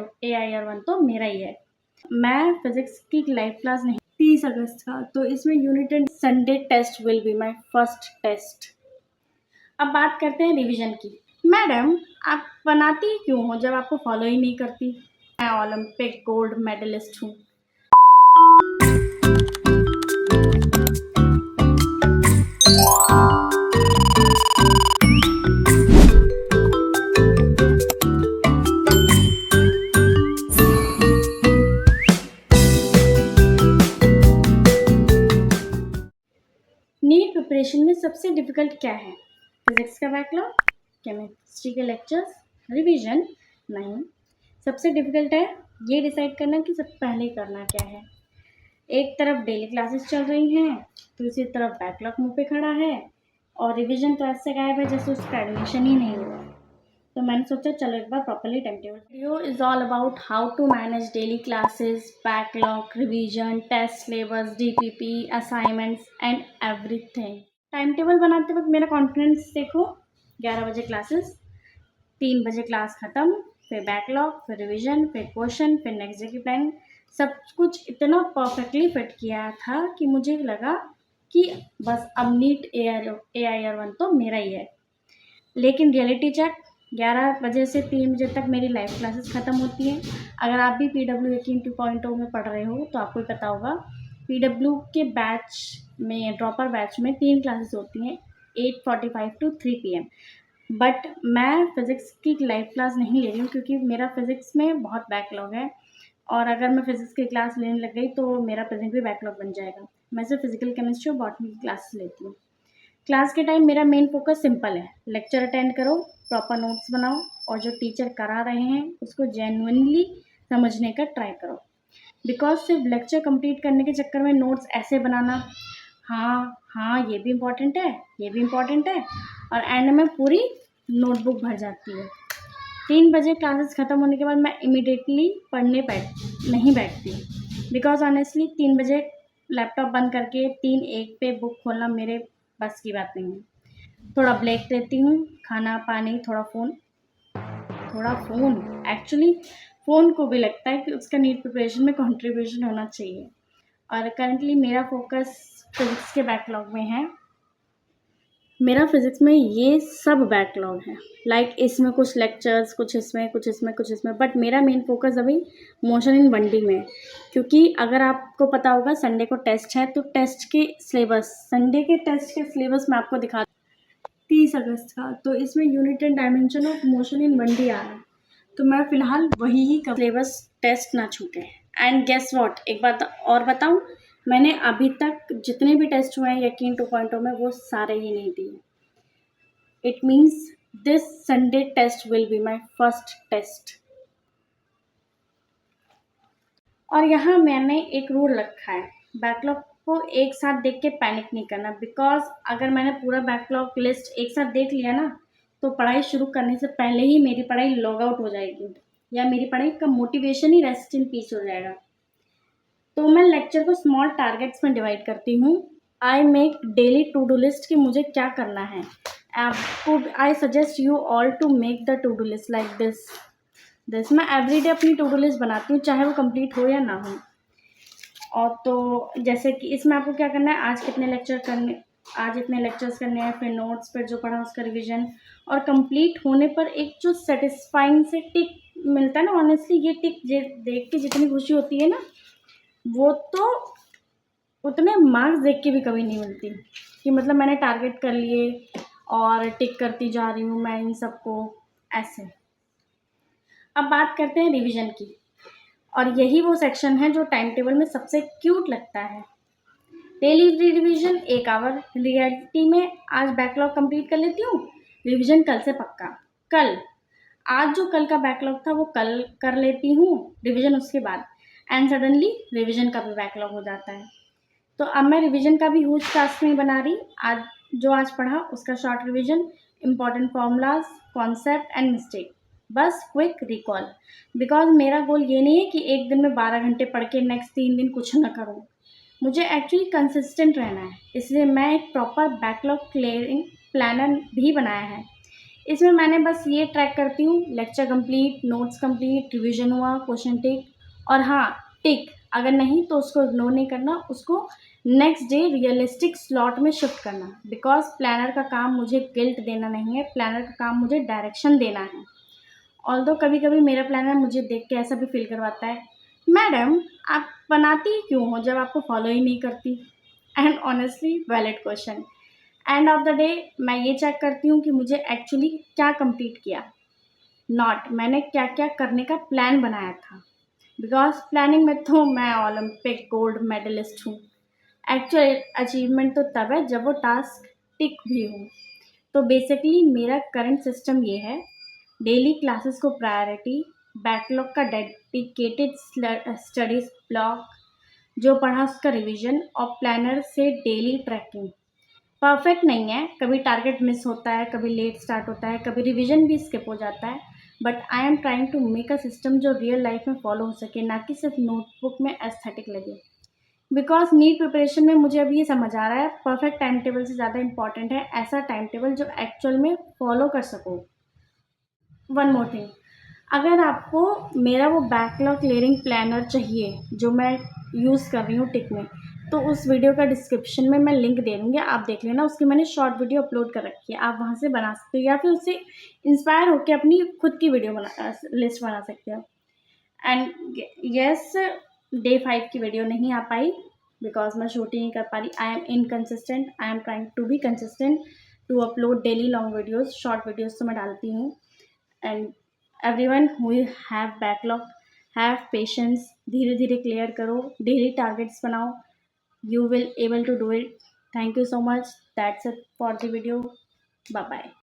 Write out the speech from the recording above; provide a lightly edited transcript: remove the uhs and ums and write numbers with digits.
AIR 1 तो मेरा ही है। मैं फिजिक्स की लाइव क्लास नहीं 30 अगस्त का, तो इसमें unit and Sunday test will be my first test. अब बात करते हैं रिवीजन की। मैडम, आप बनाती ही क्यों हो जब आपको फॉलो ही नहीं करती? मैं ओलंपिक गोल्ड मेडलिस्ट हूँ। नीट प्रिपरेशन में सबसे डिफिकल्ट क्या है? फिजिक्स का बैकलॉग, केमिस्ट्री के लेक्चर्स, रिवीजन? नहीं, सबसे डिफिकल्ट है ये डिसाइड करना कि सबसे पहले करना क्या है। एक तरफ डेली क्लासेस चल रही हैं, दूसरी तरफ बैकलॉग मुंह पे खड़ा है, और रिवीजन तो ऐसे गायब है जैसे उसका एडमिशन ही नहीं हुआ। तो मैंने सोचा चलो एक बार properly time table. Video is all about how to manage daily classes, backlog, revision, test syllabus, DPP, assignments and everything. Time table बनाते वक्त मेरा कॉन्फिडेंस देखो। 11 बजे क्लासेस, 3 बजे क्लास ख़त्म, फिर बैकलॉग, फिर रिवीजन, फिर क्वेश्चन, फिर नेक्स्ट डे की प्लानिंग। सब कुछ इतना परफेक्टली फिट किया था कि मुझे लगा कि बस अब नीट AIR 1 तो मेरा ही है। लेकिन रियलिटी चेक, 11 बजे से 3 बजे तक मेरी लाइव क्लासेस ख़त्म होती हैं। अगर आप भी PW 18.2 में पढ़ रहे हो तो आपको ही पता होगा, PW के बैच में, ड्रॉपर बैच में 3 क्लासेस होती हैं, 8:45 to 3 PM। बट मैं फ़िज़िक्स की लाइव क्लास नहीं ले रही हूँ क्योंकि मेरा फ़िज़िक्स में बहुत बैकलॉग है, और अगर मैं फ़िज़िक्स की क्लास लेने लग गई तो मेरा प्रेजेंट भी बैकलॉग बन जाएगा। मैं सिर्फ फिजिकल केमिस्ट्री और बॉटनी की क्लासेस लेती हूँ। क्लास के टाइम मेरा मेन फोकस सिंपल है, लेक्चर अटेंड करो, प्रॉपर नोट्स बनाओ, और जो टीचर करा रहे हैं उसको जेन्युइनली समझने का ट्राई करो। बिकॉज सिर्फ लेक्चर कंप्लीट करने के चक्कर में नोट्स ऐसे बनाना, हाँ हाँ ये भी इम्पॉर्टेंट है, ये भी इम्पॉर्टेंट है, और एंड में पूरी नोटबुक भर जाती है। 3 बजे क्लासेस ख़त्म होने के बाद मैं इमीडिएटली पढ़ने नहीं बैठती, बिकॉज ऑनेस्टली 3 बजे लैपटॉप बंद करके 3-1 पे बुक खोलना मेरे बस की बात नहीं है। थोड़ा ब्रेक लेती हूँ, खाना पानी, थोड़ा फ़ोन एक्चुअली फ़ोन को भी लगता है कि उसका नीट प्रिपरेशन में कंट्रीब्यूशन होना चाहिए। और करंटली मेरा फोकस फिज़िक्स के बैकलॉग में है। मेरा फिज़िक्स में ये सब बैकलॉग है, लाइक इसमें कुछ लेक्चर्स, कुछ इसमें, कुछ इसमें, कुछ इसमें, बट मेरा मेन फोकस अभी मोशन इन 1D में है। क्योंकि अगर आपको पता होगा संडे को टेस्ट है, तो टेस्ट के सिलेबस, संडे के टेस्ट के सिलेबस मैं आपको दिखा 30 अगस्त का, तो इसमें unit and dimension of motion in 1D आ रहा है, तो मैं फ़िलहाल वही ही सिलेबस, टेस्ट ना छूटे। एंड गेस व्हाट, एक बात और बताऊँ, मैंने अभी तक जितने भी टेस्ट हुए हैं यकीन 2.0 में, वो सारे ही नहीं दिए। It means this Sunday test will be my first test। और यहाँ मैंने एक रूल रखा है, बैकलॉग को एक साथ देख के पैनिक नहीं करना, बिकॉज अगर मैंने पूरा बैकलॉग लिस्ट एक साथ देख लिया ना, तो पढ़ाई शुरू करने से पहले ही मेरी पढ़ाई लॉग आउट हो जाएगी, या मेरी पढ़ाई का motivation he rest in peace हो जाएगा। तो मैं लेक्चर को स्मॉल टारगेट्स में डिवाइड करती हूँ। I make daily to do list कि मुझे क्या करना है। I suggest you all to make the to do list like this मैं एवरीडे अपनी टू डू लिस्ट बनाती हूँ, चाहे वो कंप्लीट हो या ना हो। और तो जैसे कि इसमें आपको क्या करना है, आज इतने लेक्चर्स करने हैं, फिर नोट्स, फिर जो पढ़ा उसका रिवीजन, और कंप्लीट होने पर एक जो सेटिस्फाइंग से टिक मिलता है ना, ऑनेस्टली ये टिक देख के जितनी खुशी होती है ना, वो तो उतने मार्क्स देख के भी कभी नहीं मिलती, कि मतलब मैंने टारगेट कर लिए और टिक करती जा रही हूँ मैं इन सबको ऐसे। अब बात करते हैं रिवीजन की, और यही वो सेक्शन है जो टाइम टेबल में सबसे क्यूट लगता है। डेली रिवीजन 1 आवर, रियलिटी में आज बैकलॉग कंप्लीट कर लेती हूँ, रिवीजन कल से पक्का। आज जो कल का बैकलॉग था वो कल कर लेती हूँ, रिवीजन उसके बाद, एंड सडनली रिवीजन का भी बैकलॉग हो जाता है। तो अब मैं रिवीजन का भी ह्यूज टास्क नहीं बना रही, आज पढ़ा उसका short revision, important formulas, concept and mistake, बस क्विक रिकॉल। बिकॉज मेरा गोल ये नहीं है कि एक दिन में 12 घंटे पढ़ के नेक्स्ट 3 दिन कुछ ना करूँ, मुझे एक्चुअली कंसिस्टेंट रहना है। इसलिए मैं एक प्रॉपर बैकलॉग क्लियरिंग प्लानर भी बनाया है। इसमें मैंने बस ये ट्रैक करती हूँ, lecture complete, notes complete, revision हुआ, क्वेश्चन टिक, और हाँ टिक, अगर नहीं तो उसको इग्नोर नहीं करना, उसको नेक्स्ट डे रियलिस्टिक स्लॉट में शिफ्ट करना, बिकॉज प्लानर का काम मुझे गिल्ट देना नहीं है, प्लानर का काम मुझे डायरेक्शन देना है। ऑल्दो कभी कभी मेरा प्लानर मुझे देख के ऐसा भी फील करवाता है, मैडम आप बनाती ही क्यों हो जब आपको फॉलो ही नहीं करती। And honestly valid question. End of the day मैं ये चेक करती हूँ कि मुझे एक्चुअली क्या कंप्लीट किया, नॉट मैंने क्या क्या करने का प्लान बनाया था, बिकॉज प्लानिंग में तो मैं ओलंपिक गोल्ड मेडलिस्ट हूँ। एक्चुअल अचीवमेंट तो तब है जब वो टास्क टिक भी हो। तो बेसिकली मेरा करंट सिस्टम ये है, डेली क्लासेस को प्रायोरिटी, बैकलॉग का डेडिकेटेड स्टडीज ब्लॉक, जो पढ़ा उसका रिवीजन, और प्लानर से डेली ट्रैकिंग। परफेक्ट नहीं है, कभी टारगेट मिस होता है, कभी लेट स्टार्ट होता है, कभी रिवीजन भी स्किप हो जाता है, but I am trying to make a system जो रियल लाइफ में फॉलो हो सके, ना कि सिर्फ नोटबुक में एस्थेटिक लगे। बिकॉज नीट प्रिपरेशन में मुझे अभी ये समझ आ रहा है, परफेक्ट टाइम टेबल से ज़्यादा इंपॉर्टेंट है ऐसा टाइम टेबल जो एक्चुअल में फॉलो कर सको। वन मोर थिंग, अगर आपको मेरा वो बैकलॉग क्लियरिंग प्लानर चाहिए जो मैं यूज़ कर रही हूँ टिक में, तो उस वीडियो का डिस्क्रिप्शन में मैं लिंक दे दूँगी, आप देख लेना, उसकी मैंने शॉर्ट वीडियो अपलोड कर रखी है, आप वहाँ से बना सकते हो, या फिर उससे इंस्पायर होकर अपनी खुद की वीडियो बना लिस्ट बना सकते हो। एंड यस, डे 5 की वीडियो नहीं आ पाई बिकॉज मैं शूटिंग नहीं कर पा रही, I am inconsistent, I am trying to be consistent to upload daily long videos, short videos तो मैं डालती हूँ। And everyone who have backlog, have patience, धीरे धीरे क्लियर करो, डेली टारगेट्स बनाओ, you will able to do it. Thank you so much. That's it for the video. Bye bye.